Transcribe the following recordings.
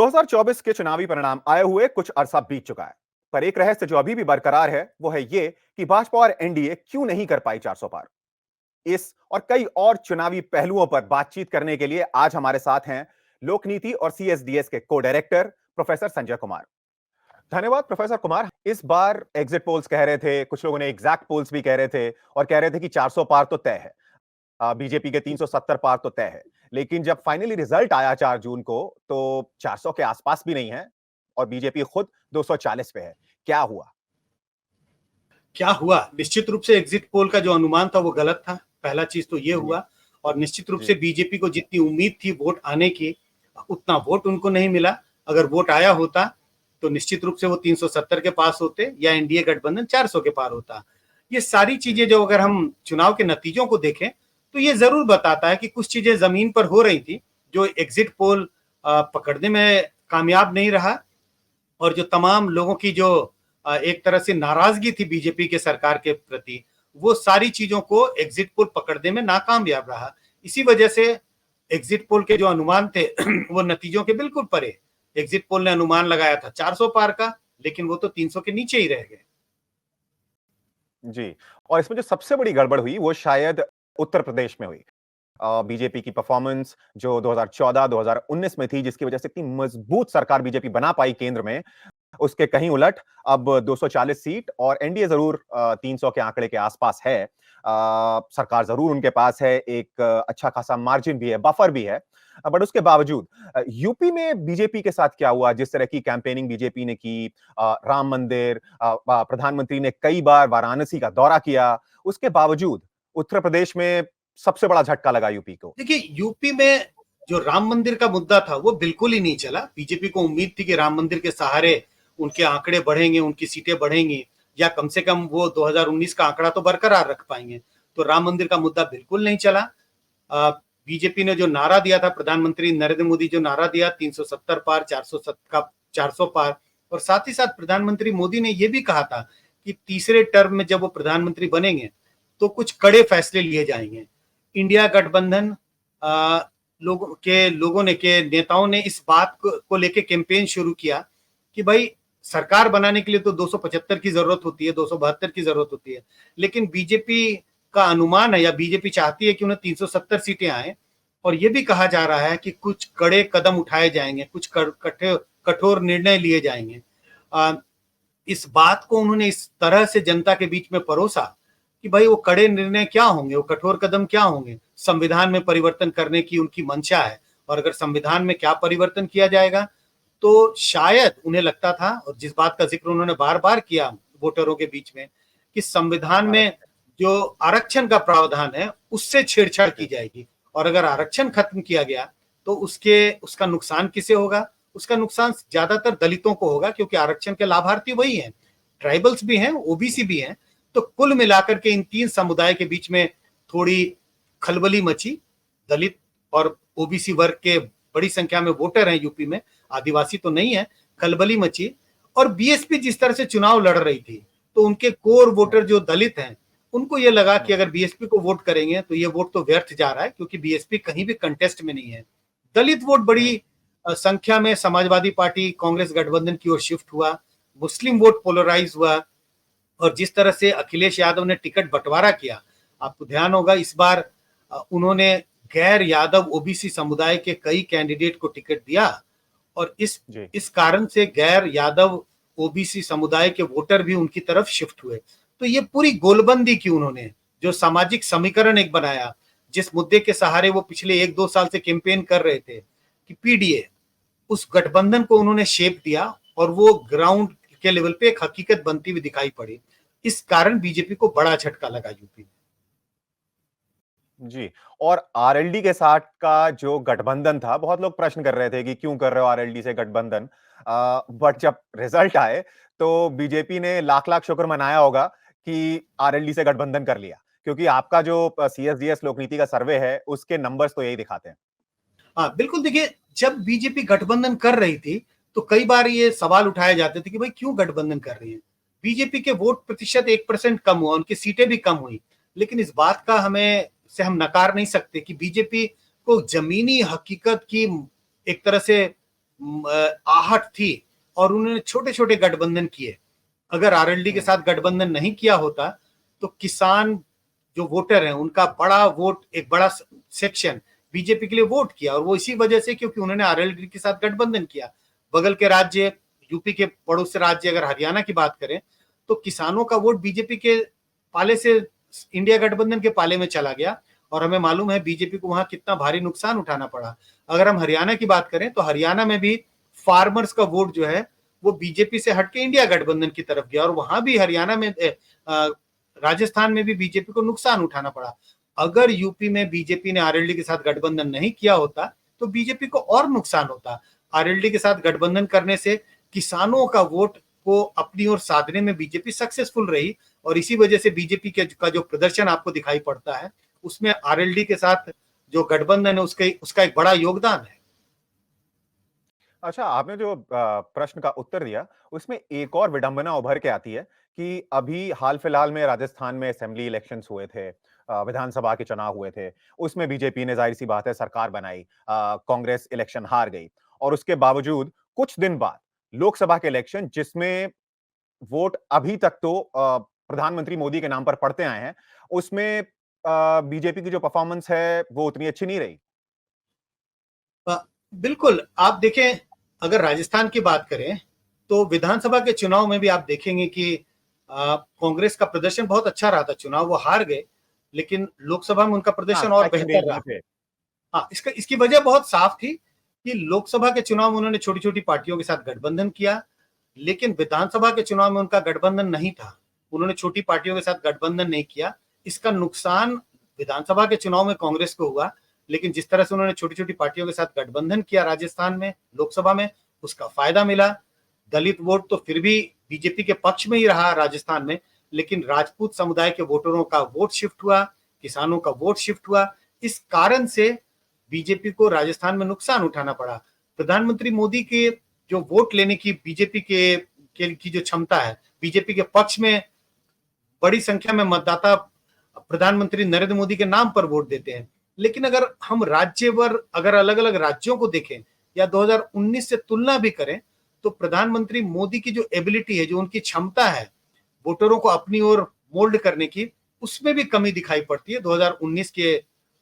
2024 के चुनावी परिणाम आए हुए कुछ अरसा बीत चुका है, पर एक रहस्य जो अभी भी बरकरार है वो है ये कि भाजपा और एनडीए क्यों नहीं कर पाई 400 पार। इस और कई और चुनावी पहलुओं पर बातचीत करने के लिए आज हमारे साथ हैं लोकनीति और सीएसडीएस के को डायरेक्टर प्रोफेसर संजय कुमार। धन्यवाद प्रोफेसर कुमार। इस बार एग्जिट पोल्स कह रहे थे, कुछ लोगों ने एग्जैक्ट पोल्स भी कह रहे थे और कह रहे थे कि 400 पार तो तय है। बीजेपी के 370 पार तो तय है, लेकिन जब फाइनली रिजल्ट आया 4 जून को तो 400 के आसपास भी नहीं है और बीजेपी खुद 240 पे है। क्या हुआ? क्या हुआ? निश्चित रूप से एग्जिट पोल का जो अनुमान था वो गलत था। पहला चीज तो ये हुआ। और निश्चित रूप से बीजेपी को जितनी उम्मीद थी वोट आने की, उतना वोट उनको नहीं मिला। अगर वोट आया होता तो निश्चित रूप से वो 370 के पास होते या एनडीए गठबंधन 400 के पार होता। ये सारी चीजें जो अगर हम चुनाव के नतीजों को देखें तो ये जरूर बताता है कि कुछ चीजें जमीन पर हो रही थी जो एग्जिट पोल पकड़ने में कामयाब नहीं रहा। और जो तमाम लोगों की जो एक तरह से नाराजगी थी बीजेपी के सरकार के प्रति, वो सारी चीजों को एग्जिट पोल पकड़ने में नाकामयाब रहा। इसी वजह से एग्जिट पोल के जो अनुमान थे वो नतीजों के बिल्कुल परे। एग्जिट पोल ने अनुमान लगाया था 400 पार का, लेकिन वो तो 300 के नीचे ही रह गए। जी। और इसमें जो सबसे बड़ी गड़बड़ हुई वो शायद उत्तर प्रदेश में हुई। बीजेपी की परफॉर्मेंस जो 2014-2019 में थी, जिसकी वजह से इतनी मजबूत सरकार बीजेपी बना पाई केंद्र में, उसके कहीं उलट अब 240 सीट और एनडीए जरूर 300 के आंकड़े के आसपास है। सरकार जरूर उनके पास है, एक अच्छा खासा मार्जिन भी है, बफर भी है। बट उसके बावजूद यूपी में बीजेपी के साथ क्या हुआ? जिस तरह की कैंपेनिंग बीजेपी ने की, राम मंदिर, प्रधानमंत्री ने कई बार वाराणसी का दौरा किया, उसके बावजूद उत्तर प्रदेश में सबसे बड़ा झटका लगा यूपी को। देखिए, यूपी में जो राम मंदिर का मुद्दा था वो बिल्कुल ही नहीं चला। बीजेपी को उम्मीद थी कि राम मंदिर के सहारे उनके आंकड़े बढ़ेंगे, उनकी सीटें बढ़ेंगी, या कम से कम वो 2019 का आंकड़ा तो बरकरार रख पाएंगे। तो राम मंदिर का मुद्दा बिल्कुल नहीं चला। बीजेपी ने जो नारा दिया था, प्रधानमंत्री नरेंद्र मोदी जो नारा दिया 370 पार, 400 पार, और साथ ही साथ प्रधानमंत्री मोदी ने यह भी कहा था कि तीसरे टर्म में जब वो प्रधानमंत्री बनेंगे तो कुछ कड़े फैसले लिए जाएंगे। इंडिया गठबंधन लोगों ने के नेताओं ने इस बात को लेके कैंपेन शुरू किया कि भाई सरकार बनाने के लिए तो 275 की जरूरत होती है, 272 की जरूरत होती है, लेकिन बीजेपी का अनुमान है या बीजेपी चाहती है कि उन्हें 370 सीटें आए। और ये भी कहा जा रहा है कि कुछ कड़े कदम उठाए जाएंगे, कुछ कठोर निर्णय लिए जाएंगे। इस बात को उन्होंने इस तरह से जनता के बीच में परोसा कि भाई वो कड़े निर्णय क्या होंगे, वो कठोर कदम क्या होंगे। संविधान में परिवर्तन करने की उनकी मंशा है, और अगर संविधान में क्या परिवर्तन किया जाएगा तो शायद उन्हें लगता था, और जिस बात का जिक्र उन्होंने बार बार किया वोटरों के बीच में, कि संविधान में जो आरक्षण का प्रावधान है उससे छेड़छाड़ की जाएगी, और अगर आरक्षण खत्म किया गया तो उसका नुकसान किसे होगा? उसका नुकसान ज्यादातर दलितों को होगा, क्योंकि आरक्षण के लाभार्थी वही हैं, ट्राइबल्स भी हैं, ओबीसी भी हैं। तो कुल मिलाकर के इन तीन समुदाय के बीच में थोड़ी खलबली मची। दलित और ओबीसी वर्ग के बड़ी संख्या में वोटर हैं यूपी में, आदिवासी तो नहीं है, खलबली मची। और बीएसपी जिस तरह से चुनाव लड़ रही थी तो उनके कोर वोटर जो दलित हैं, उनको ये लगा कि अगर बीएसपी को वोट करेंगे तो ये वोट तो व्यर्थ जा रहा है, क्योंकि बीएसपी कहीं भी कंटेस्ट में नहीं है। दलित वोट बड़ी संख्या में समाजवादी पार्टी कांग्रेस गठबंधन की ओर शिफ्ट हुआ। मुस्लिम वोट पोलराइज हुआ। और जिस तरह से अखिलेश यादव ने टिकट बंटवारा किया, आपको ध्यान होगा इस बार उन्होंने गैर यादव ओबीसी समुदाय के कई कैंडिडेट को टिकट दिया, और इस कारण से गैर यादव ओबीसी समुदाय के वोटर भी उनकी तरफ शिफ्ट हुए। तो ये पूरी गोलबंदी की उन्होंने जो सामाजिक समीकरण एक बनाया, जिस मुद्दे के सहारे वो पिछले 1-2 साल से कैंपेन कर रहे थे कि पीडीए, उस गठबंधन को उन्होंने शेप दिया और वो ग्राउंड के लेवल पे एक हकीकत बनती हुई दिखाई पड़ी। इस कारण बीजेपी को बड़ा झटका लगा यूपी में। जी। और आरएलडी के साथ का जो गठबंधन था, बहुत लोग प्रश्न कर रहे थे कि क्यों कर रहे हो आरएलडी से गठबंधन। बट जब रिजल्ट आए तो बीजेपी ने लाख लाख शुक्र मनाया होगा कि आरएलडी से गठबंधन कर लिया, क्योंकि आपका जो सीएसडीएस लोकनीति का सर्वे है उसके नंबर्स तो यही दिखाते हैं। हाँ बिल्कुल। देखिए, जब बीजेपी गठबंधन कर रही थी तो कई बार ये सवाल उठाए जाते थे कि भाई क्यों गठबंधन कर रही है। बीजेपी के वोट प्रतिशत 1% कम हुआ, उनकी सीटें भी कम हुई, लेकिन इस बात का हम नकार नहीं सकते कि बीजेपी को जमीनी हकीकत की एक तरह से आहट थी और उन्होंने छोटे छोटे गठबंधन किए। अगर आरएलडी के साथ गठबंधन नहीं किया होता तो किसान जो वोटर हैं उनका बड़ा वोट, एक बड़ा सेक्शन बीजेपी के लिए वोट किया, और वो इसी वजह से क्योंकि उन्होंने आरएलडी के साथ गठबंधन किया। बगल के राज्य, यूपी के पड़ोसी राज्य अगर हरियाणा की बात करें तो किसानों का वोट बीजेपी के पाले से इंडिया गठबंधन के पाले में चला गया, और हमें मालूम है बीजेपी को वहां कितना भारी नुकसान उठाना पड़ा। अगर हम हरियाणा की बात करें तो हरियाणा में भी फार्मर्स का वोट जो है वो बीजेपी से हटके इंडिया गठबंधन की तरफ गया, और वहां भी हरियाणा में राजस्थान में भी बीजेपी को नुकसान उठाना पड़ा। अगर यूपी में बीजेपी ने आरएलडी के साथ गठबंधन नहीं किया होता तो बीजेपी को और नुकसान होता। आरएलडी के साथ गठबंधन करने से किसानों का वोट को अपनी ओर साधने में बीजेपी सक्सेसफुल रही, और इसी वजह से बीजेपी का जो प्रदर्शन आपको दिखाई पड़ता है उसमें आरएलडी के साथ जो गठबंधन है उसका एक बड़ा योगदान है। अच्छा, आपने जो प्रश्न का उत्तर दिया, उसमें एक और विडंबना उभर के आती है कि अभी हाल-फिलहाल में राजस्थान में असेंबली इलेक्शंस हुए थे, विधानसभा के चुनाव हुए थे। उसमें बीजेपी ने ज़ाहिर-सी बात है सरकार बनाई, कांग्रेस इलेक्शन हार गई और उसके बावजूद कुछ दिन बाद लोकसभा के इलेक्शन जिसमें वोट अभी तक तो प्रधानमंत्री मोदी के नाम पर पड़ते आए हैं, उसमें बीजेपी की जो परफॉर्मेंस है, वो उतनी अच्छी नहीं रही। बिल्कुल, आप देखें, अगर राजस्थान की बात करें तो विधानसभा के चुनाव में भी आप देखेंगे कि कांग्रेस का प्रदर्शन बहुत अच्छा रहा था। चुनाव वो हार गए, लेकिन लोकसभा में उनका हाँ, प्रदर्शन और सेकंड बेहतर रेंज में रहा। थे। हाँ, इसकी वजह बहुत साफ थी कि लोकसभा के चुनाव में उन्होंने छोटी-छोटी पार्टियों के साथ गठबंधन किया, लेकिन विधानसभा के चुनाव में उनका गठबंधन नहीं था। उन्होंने छोटी पार्टियों के साथ गठबंधन नहीं किया। इसका नुकसान विधानसभा के चुनाव में कांग्रेस को हुआ, लेकिन जिस तरह से उन्होंने छोटी-छोटी पार्टियों के साथ गठबंधन किया राजस्थान में, लोकसभा में, उसका फायदा मिला। दलित वोट तो फिर भी बीजेपी के पक्ष में ही रहा राजस्थान में, लेकिन राजपूत समुदाय के वोटरों का वोट शिफ्ट हुआ, किसानों का वोट शिफ्ट हुआ। इस कारण से बीजेपी को राजस्थान में नुकसान उठाना पड़ा। प्रधानमंत्री मोदी के जो वोट लेने की बीजेपी की जो क्षमता है, बीजेपी के पक्ष में बड़ी संख्या में मतदाता प्रधानमंत्री नरेंद्र मोदी के नाम पर वोट देते हैं। लेकिन अगर हम राज्यवार अगर अलग-अलग राज्यों को देखें या 2019 से तुलना भी करें तो प्रधानमंत्री मोदी की जो एबिलिटी है, जो उनकी क्षमता है वोटरों को अपनी ओर मोल्ड करने की, उसमें भी कमी दिखाई पड़ती है 2019 के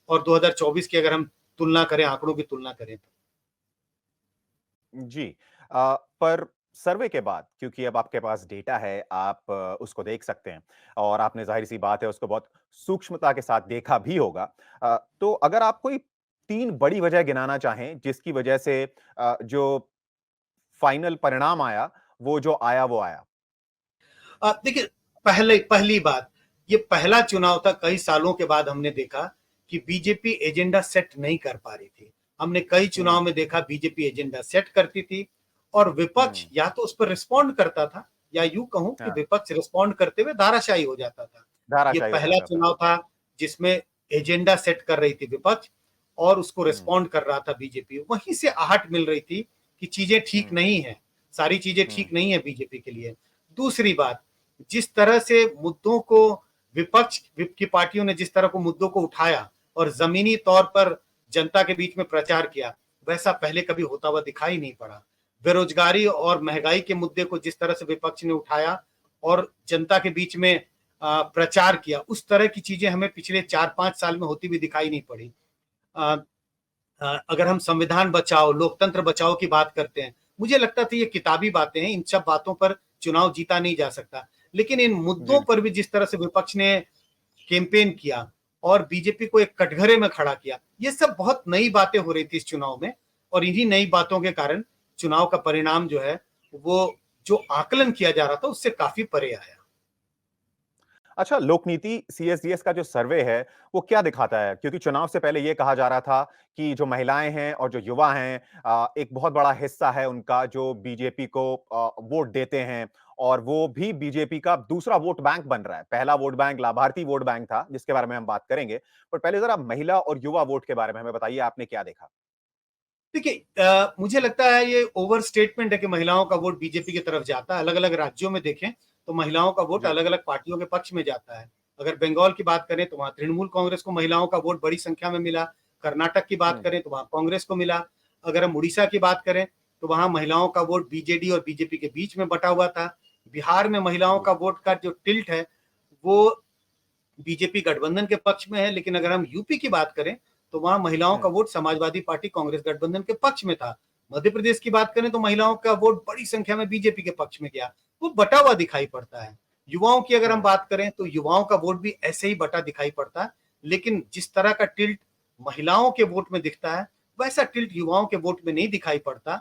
और 2024 की अगर हम तुलना करें, आंकड़ों की तुलना करें तो। जी। पर सर्वे के बाद क्योंकि अब आपके पास डेटा है, आप उसको देख सकते हैं और आपने ज़ाहिर-सी बात है उसको बहुत सूक्ष्मता के साथ देखा भी होगा। तो अगर आप कोई 3 बड़ी वजह गिनाना चाहें जिसकी वजह से जो फाइनल परिणाम आया, वो जो आया वो आया? देखिए, पहले पहली बात, ये पहला चुनाव था कई सालों के बाद हमने देखा कि बीजेपी एजेंडा सेट नहीं कर पा रही थी। हमने कई चुनाव हुँ, में देखा बीजेपी एजेंडा सेट करती थी और विपक्ष हुँ। या तो उस पर रिस्पॉन्ड करता था या यूं कहूं कि हाँ, विपक्ष रिस्पॉन्ड करते हुए धाराशायी हो जाता था। ये धाराशायी हो पहला जाता था। चुनाव था जिसमें एजेंडा सेट कर रही थी विपक्ष और उसको हुँ, रिस्पॉन्ड कर रहा था बीजेपी। वहीं से आहट मिल रही थी कि चीजें ठीक हुँ, नहीं है, सारी चीजें हुँ, ठीक नहीं है बीजेपी के लिए। दूसरी बात, जिस तरह से मुद्दों को विपक्ष की पार्टियों ने जिस तरह को मुद्दों को उठाया और जमीनी तौर पर जनता के बीच में प्रचार किया, वैसा पहले कभी होता हुआ दिखाई नहीं पड़ा। बेरोजगारी और महंगाई के मुद्दे को जिस तरह से विपक्ष ने उठाया और जनता के बीच में प्रचार किया, उस तरह की चीजें हमें पिछले 4-5 साल में होती हुई दिखाई नहीं पड़ी। अ, अगर हम संविधान बचाओ, लोकतंत्र बचाओ की बात करते हैं, मुझे लगता था ये किताबी बातें हैं, इन सब बातों पर चुनाव जीता नहीं जा सकता। लेकिन इन मुद्दों जी। पर भी जिस तरह से विपक्ष ने कैंपेन किया और बीजेपी को एक कटघरे में खड़ा किया, ये सब बहुत नई बातें हो रही थी इस चुनाव में, और इन्हीं नई बातों के कारण चुनाव का परिणाम जो है, वो जो आकलन किया जा रहा था उससे काफी परे आया। अच्छा, लोकनीति सीएसडीएस का जो सर्वे है, वो क्या दिखाता है? क्योंकि चुनाव से पहले ये कहा जा रहा था कि जो महिलाएँ हैं और जो युवा हैं एक बहुत बड़ा हिस्सा है उनका जो बीजेपी को वोट देते हैं और वो भी बीजेपी का दूसरा वोट बैंक बन रहा है। पहला वोट बैंक लाभार्थी वोट बैंक था, जिसके बारे में हम बात करेंगे। पर पहले ज़रा महिला और युवा वोट के बारे में हमें बताइए, आपने क्या देखा? देखिए, मुझे लगता है ये ओवर स्टेटमेंट है कि महिलाओं का वोट बीजेपी की तरफ जाता है। अलग-अलग राज्यों में देखें तो महिलाओं का वोट जी। अलग-अलग पार्टियों के पक्ष में जाता है। अगर बंगाल की बात करें तो वहाँ तृणमूल कांग्रेस को महिलाओं का वोट बड़ी संख्या में मिला। कर्नाटक की बात हुँ, करें तो वहाँ कांग्रेस को मिला। अगर हम उड़ीसा की बात करें तो वहां महिलाओं का वोट बीजेडी और बीजेपी के बीच में बटा हुआ था। बिहार में महिलाओं का वोट का जो टिल्ट है वो बीजेपी गठबंधन के पक्ष में है, लेकिन अगर हम यूपी की बात करें तो वहां महिलाओं का वोट समाजवादी पार्टी कांग्रेस गठबंधन के पक्ष में था। मध्य प्रदेश की बात करें तो महिलाओं का वोट बड़ी संख्या में बीजेपी के पक्ष में गया, वो बटा हुआ दिखाई पड़ता है। युवाओं की अगर हम बात करें तो युवाओं का वोट भी ऐसे ही बटा दिखाई पड़ता है, लेकिन जिस तरह का टिल्ट महिलाओं के वोट में दिखता है वैसा टिल्ट युवाओं के वोट में नहीं दिखाई पड़ता।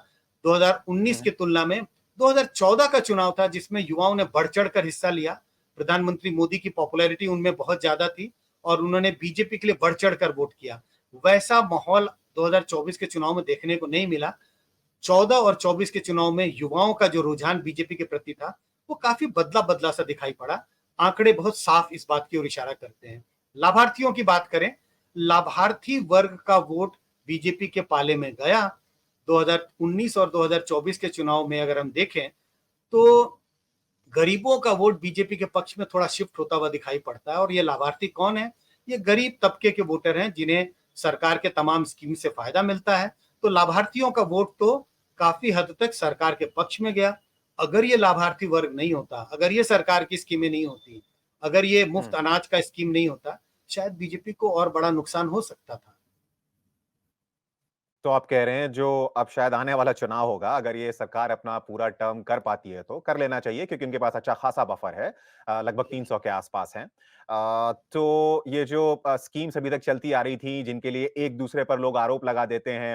2019 की तुलना में 2014 का चुनाव था जिसमें युवाओं ने बढ़ चढ़ कर हिस्सा लिया। प्रधानमंत्री मोदी की पॉपुलैरिटी उनमें बहुत ज्यादा थी और उन्होंने बीजेपी के लिए बढ़ चढ़ कर वोट किया। वैसा माहौल 2024 के चुनाव में देखने को नहीं मिला। 14 और 24 के चुनाव में युवाओं का जो रुझान बीजेपी के प्रति था वो काफी बदला बदला सा दिखाई पड़ा। आंकड़े बहुत साफ इस बात की ओर इशारा करते हैं। लाभार्थियों की बात करें, लाभार्थी वर्ग का वोट बीजेपी के पाले में गया। 2019 और 2024 के चुनाव में अगर हम देखें तो गरीबों का वोट बीजेपी के पक्ष में थोड़ा शिफ्ट होता हुआ दिखाई पड़ता है। और ये लाभार्थी कौन है? ये गरीब तबके के वोटर हैं जिन्हें सरकार के तमाम स्कीम से फायदा मिलता है। तो लाभार्थियों का वोट तो काफी हद तक सरकार के पक्ष में गया। अगर ये लाभार्थी वर्ग नहीं होता, अगर ये सरकार की स्कीमें नहीं होती, अगर ये मुफ्त अनाज का स्कीम नहीं होता, शायद बीजेपी को और बड़ा नुकसान हो सकता था। तो आप कह रहे हैं जो अब शायद आने वाला चुनाव होगा, अगर ये सरकार अपना पूरा टर्म कर पाती है तो कर लेना चाहिए क्योंकि उनके पास अच्छा खासा बफर है, लगभग 300 के आसपास है। तो ये जो स्कीम्स अभी तक चलती आ रही थी जिनके लिए एक दूसरे पर लोग आरोप लगा देते हैं,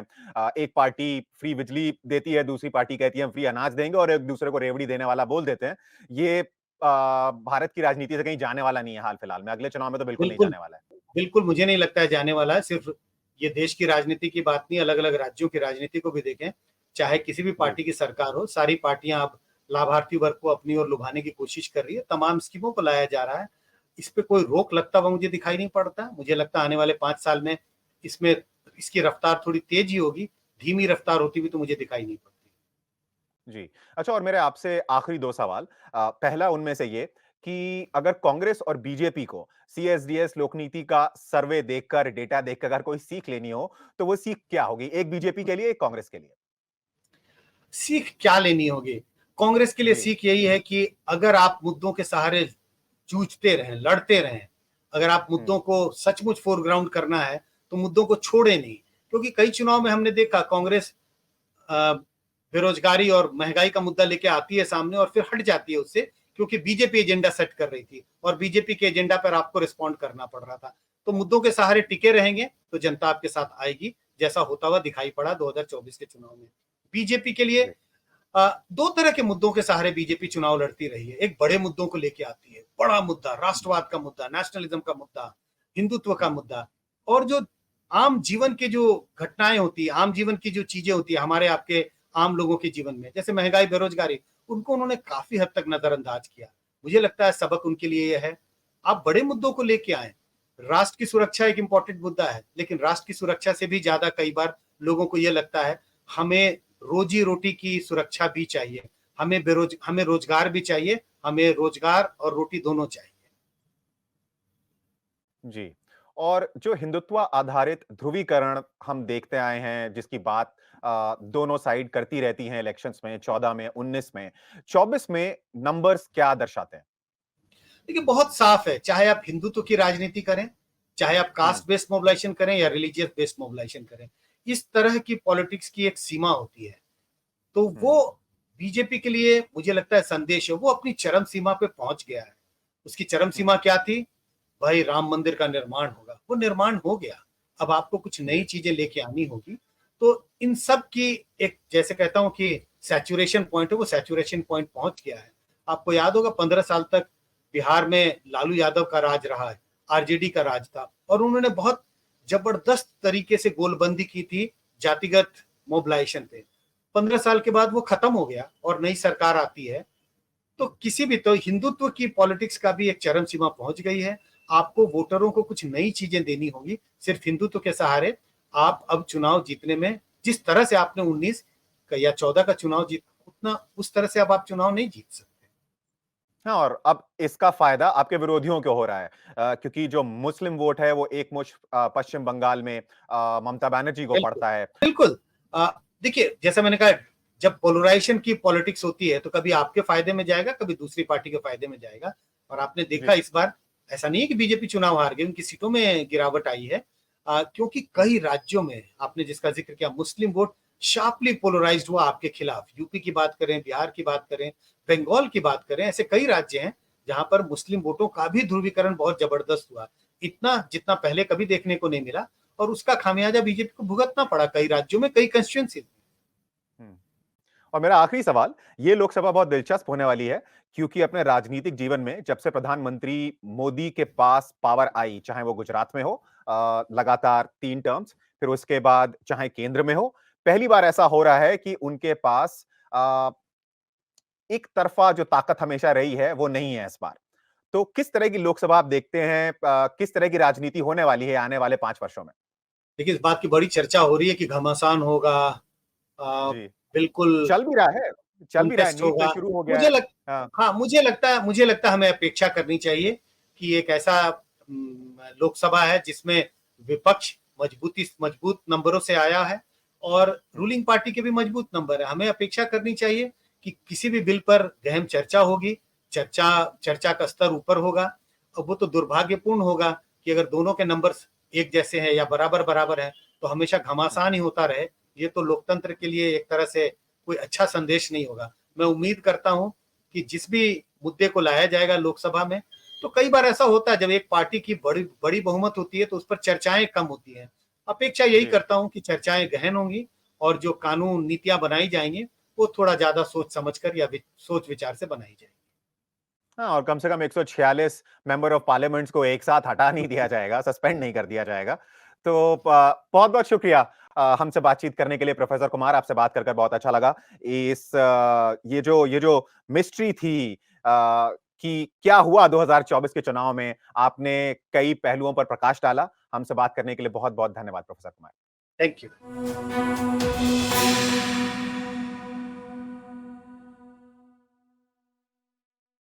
एक पार्टी फ्री बिजली देती है, दूसरी पार्टी कहती है हम फ्री अनाज देंगे और एक दूसरे को रेवड़ी देने वाला बोल देते हैं। ये भारत की राजनीति से कहीं जाने वाला नहीं है हाल फिलहाल में, अगले चुनाव में तो बिल्कुल नहीं बिल्कुल, जाने वाला है। बिल्कुल मुझे नहीं लगता है जाने वाला है। सिर्फ ये देश की राजनीति की बात नहीं, अलग-अलग राज्यों की राजनीति को भी देखें, चाहे किसी भी जी। पार्टी की सरकार हो, सारी पार्टियां अब लाभार्थी वर्ग को अपनी ओर लुभाने की कोशिश कर रही है, तमाम स्कीमों को लाया जा रहा है। इस पे कोई रोक लगता हुआ मुझे दिखाई नहीं पड़ता। मुझे लगता है आने वाले 5 साल में इसमें इसकी रफ्तार थोड़ी तेज ही होगी, धीमी रफ्तार होती हुई तो मुझे दिखाई नहीं पड़ती। जी। अच्छा, और मेरे आपसे आखिरी 2 सवाल। पहला उनमें से ये कि अगर कांग्रेस और बीजेपी को सीएसडीएस लोकनीति का सर्वे देखकर, डेटा देखकर अगर कोई सीख लेनी हो, तो वो सीख क्या होगी? एक बीजेपी के लिए, एक कांग्रेस के लिए? सीख क्या लेनी होगी? कांग्रेस के लिए जी। सीख यही है कि अगर आप मुद्दों के सहारे जूझते रहें, लड़ते रहें, अगर आप हुँ, मुद्दों को सचमुच फोरग्राउंड करना है, तो मुद्दों को छोड़े नहीं। क्योंकि कई चुनाव में हमने देखा कांग्रेस अ, बेरोजगारी और महंगाई का मुद्दा लेके आती है सामने और फिर हट जाती है उससे, क्योंकि बीजेपी एजेंडा सेट कर रही थी और बीजेपी के एजेंडा पर आपको रिस्पॉन्ड करना पड़ रहा था। तो मुद्दों के सहारे टिके रहेंगे तो जनता आपके साथ आएगी, जैसा होता हुआ दिखाई पड़ा 2024 के चुनाव में। बीजेपी के लिए जी। दो तरह के मुद्दों के सहारे बीजेपी चुनाव लड़ती रही है। एक बड़े मुद्दों को लेके आती है, बड़ा मुद्दा, राष्ट्रवाद का मुद्दा, नेशनलिज्म का मुद्दा, हिंदुत्व का हुँ, मुद्दा। और जो आम जीवन के जो घटनाएं होती है, आम जीवन की जो चीजें होती है हमारे आपके आम लोगों के जीवन में, जैसे महंगाई, बेरोजगारी, उनको उन्होंने काफी हद तक नजरअंदाज किया। मुझे लगता है सबक उनके लिए यह है, आप बड़े मुद्दों को लेके आए। राष्ट्र की सुरक्षा एक इंपॉर्टेंट मुद्दा है, लेकिन राष्ट्र की सुरक्षा से भी ज्यादा कई बार लोगों को यह लगता है हमें रोजी रोटी की सुरक्षा भी चाहिए, हमें रोजगार भी चाहिए, हमें रोजगार और रोटी दोनों चाहिए। जी। और जो हिंदुत्व आधारित ध्रुवीकरण हम देखते आए हैं, जिसकी बात दोनों साइड करती रहती हैं इलेक्शंस में, 14 में, 19 में, 24 में नंबर्स क्या दर्शाते हैं? देखिए बहुत साफ है, चाहे आप हिंदुत्व की राजनीति करें, चाहे आप हुँ, कास्ट बेस्ड मोबिलाइजेशन करें या रिलीजियस बेस्ड मोबिलाइजेशन करें, इस तरह की पॉलिटिक्स की एक सीमा होती है। तो वो हुँ, बीजेपी के लिए मुझे लगता है संदेश है, वो अपनी चरम सीमा पे पहुंच गया है। उसकी चरम हुँ, सीमा क्या थी? भाई राम मंदिर का निर्माण होगा, वो निर्माण हो गया। अब आपको कुछ नई जी, चीजें लेके आनी होगी। तो इन सब की एक, जैसे कहता हूं कि सैचुरेशन पॉइंट है, वो सैचुरेशन पॉइंट पहुंच गया है। आपको याद होगा 15 साल तक बिहार में लालू यादव का राज रहा है, आरजेडी का राज था और उन्होंने बहुत जबरदस्त तरीके से गोलबंदी की थी जातिगत मोबिलाइजेशन पे। 15 साल के बाद वो खत्म हो गया और नई सरकार आती है। तो किसी भी, तो हिंदुत्व की पॉलिटिक्स का भी एक चरम सीमा पहुंच गई है। आपको वोटरों को कुछ नई चीजें देनी होगी। सिर्फ हिंदुत्व के सहारे आप अब चुनाव जीतने में, जिस तरह से आपने 19 का या 14 का चुनाव जीत, उतना उस तरह से अब आप चुनाव नहीं जीत सकते। हाँ, और अब इसका फ़ायदा आपके विरोधियों को हो रहा है, क्योंकि जो मुस्लिम वोट है वो एकमुश्त पश्चिम बंगाल में ममता बनर्जी को बिल्कुल, पड़ता है। बिल्कुल। देखिए जैसा मैंने कहा, जब पोलराइजेशन की पॉलिटिक्स होती है तो कभी आपके फायदे में जाएगा, कभी दूसरी पार्टी के फायदे में जाएगा। और आपने देखा इस बार ऐसा नहीं है कि बीजेपी चुनाव हार गई, उनकी सीटों में गिरावट आई है, क्योंकि कई राज्यों में आपने जिसका जिक्र किया मुस्लिम वोट शार्पली पोलराइज्ड हुआ आपके खिलाफ। यूपी की बात करें, बिहार की बात करें, बंगाल की बात करें, ऐसे कई राज्य हैं जहां पर मुस्लिम वोटों का भी ध्रुवीकरण बहुत जबरदस्त हुआ, इतना जितना पहले कभी देखने को नहीं मिला। और उसका खामियाजा बीजेपी को भुगतना पड़ा कई राज्यों में, कई कंस्टिट्यूएंसी। और मेरा आखिरी सवाल, ये लोकसभा बहुत दिलचस्प होने वाली है क्योंकि अपने राजनीतिक जीवन में जब से प्रधानमंत्री मोदी के पास पावर आई, चाहे वो गुजरात में हो लगातार 3 टर्म्स, फिर उसके बाद चाहे केंद्र में हो, पहली बार ऐसा हो रहा है कि उनके पास एक तरफा जो ताकत हमेशा रही है वो नहीं है इस बार। तो किस तरह की लोकसभा आप देखते हैं, किस तरह की राजनीति होने वाली है आने वाले 5 वर्षों में? देखिए, इस बात की बड़ी चर्चा हो रही है कि घमासान होगा, जी। बिल्कुल चल भी रहा है, चल भी रहा है, कॉन्टेस्ट नीट से होगा। शुरू हो गया है। हाँ, हाँ, मुझे लगता है हमें अपेक्षा करनी चाहिए कि एक ऐसा लोकसभा है जिसमें विपक्ष मजबूत नंबरों से आया है और रूलिंग पार्टी के भी मजबूत नंबर है। हमें अपेक्षा करनी चाहिए कि किसी भी बिल पर गहन चर्चा होगी, चर्चा का स्तर ऊपर होगा। और वो तो दुर्भाग्यपूर्ण होगा कि अगर दोनों के नंबर एक जैसे हैं या बराबर हैं तो हमेशा घमासान ही होता रहे। ये तो लोकतंत्र के लिए एक तरह से कोई अच्छा संदेश नहीं होगा। मैं उम्मीद करता हूं कि जिस भी मुद्दे को लाया जाएगा लोकसभा में, तो कई बार ऐसा होता है जब एक पार्टी की बड़ी बड़ी बहुमत होती है तो उस पर चर्चाएं कम होती हैं। अपेक्षा यही जी। करता हूं कि चर्चाएं गहन होंगी और जो कानून नीतियां बनाई जाएंगी वो थोड़ा ज्यादा सोच समझकर या सोच विचार से बनाई जाएगी। हाँ, और कम से कम 146 मेंबर ऑफ पार्लियामेंट्स को एक साथ हटा नहीं दिया जाएगा, सस्पेंड नहीं कर दिया जाएगा। तो बहुत-बहुत शुक्रिया हमसे बातचीत करने के लिए प्रोफेसर कुमार, आपसे बात कर बहुत अच्छा लगा। ये जो मिस्ट्री थी कि क्या हुआ 2024 के चुनाव में, आपने कई पहलुओं पर प्रकाश डाला। हमसे बात करने के लिए बहुत-बहुत धन्यवाद प्रोफेसर कुमार। Thank you.